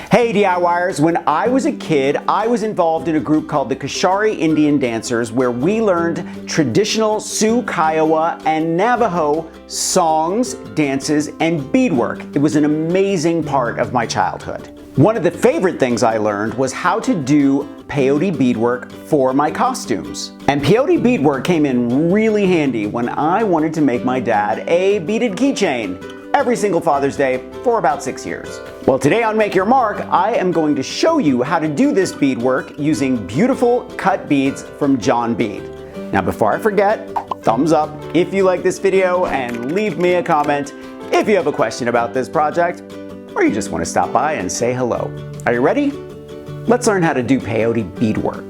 Hey DIYers, when I was a kid, I was involved in a group called the Kashari Indian Dancers where we learned traditional Sioux, Kiowa, and Navajo songs, dances, and beadwork. It was an amazing part of my childhood. One of the favorite things I learned was how to do peyote beadwork for my costumes. And peyote beadwork came in really handy when I wanted to make my dad a beaded keychain every single Father's Day for about 6 years. Well, today on Make Your Mark, I am going to show you how to do this beadwork using beautiful cut beads from John Bead. Now, before I forget, thumbs up if you like this video and leave me a comment if you have a question about this project or you just want to stop by and say hello. Are you ready? Let's learn how to do peyote beadwork.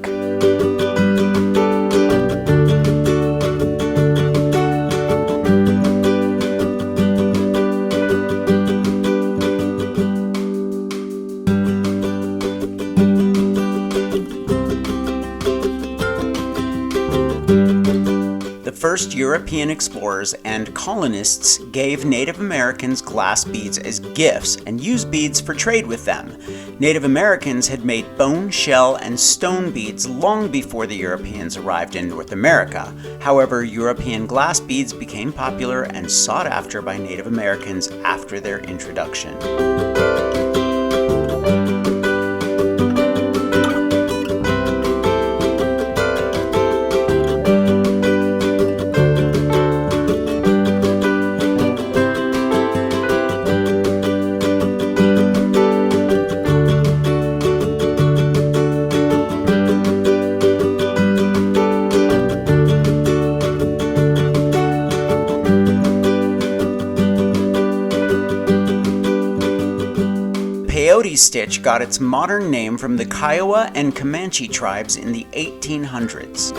The first European explorers and colonists gave Native Americans glass beads as gifts and used beads for trade with them. Native Americans had made bone, shell, and stone beads long before the Europeans arrived in North America. However, European glass beads became popular and sought after by Native Americans after their introduction. Peyote stitch got its modern name from the Kiowa and Comanche tribes in the 1800s.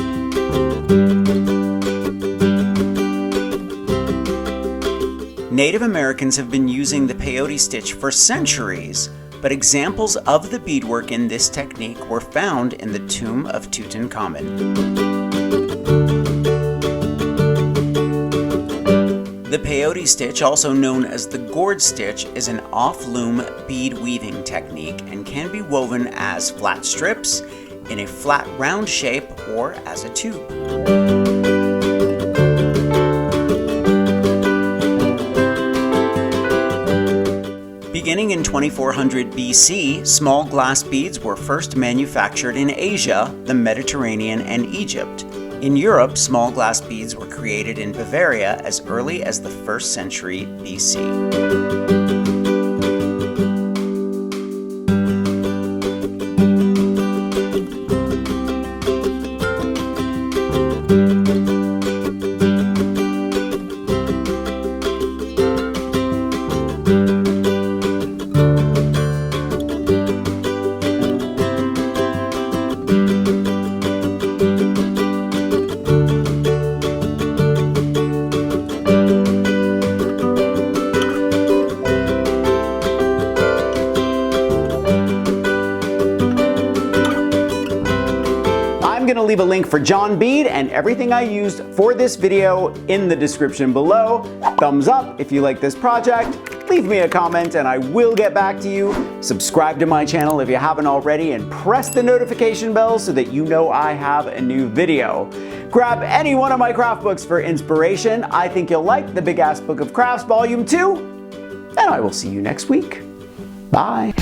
Native Americans have been using the peyote stitch for centuries, but examples of the beadwork in this technique were found in the tomb of Tutankhamun. The peyote stitch, also known as the gourd stitch, is an off-loom bead weaving technique and can be woven as flat strips, in a flat round shape, or as a tube. Beginning in 2400 BC, small glass beads were first manufactured in Asia, the Mediterranean, and Egypt. In Europe, small glass beads were created in Bavaria as early as the 1st century BC. I'm going to leave a link for John Bead and everything I used for this video in the description below. Thumbs up if you like this project, leave me a comment and I will get back to you. Subscribe to my channel if you haven't already and press the notification bell so that you know I have a new video. Grab any one of my craft books for inspiration. I think you'll like the Big Ass Book of Crafts Volume 2, and I will see you next week. Bye.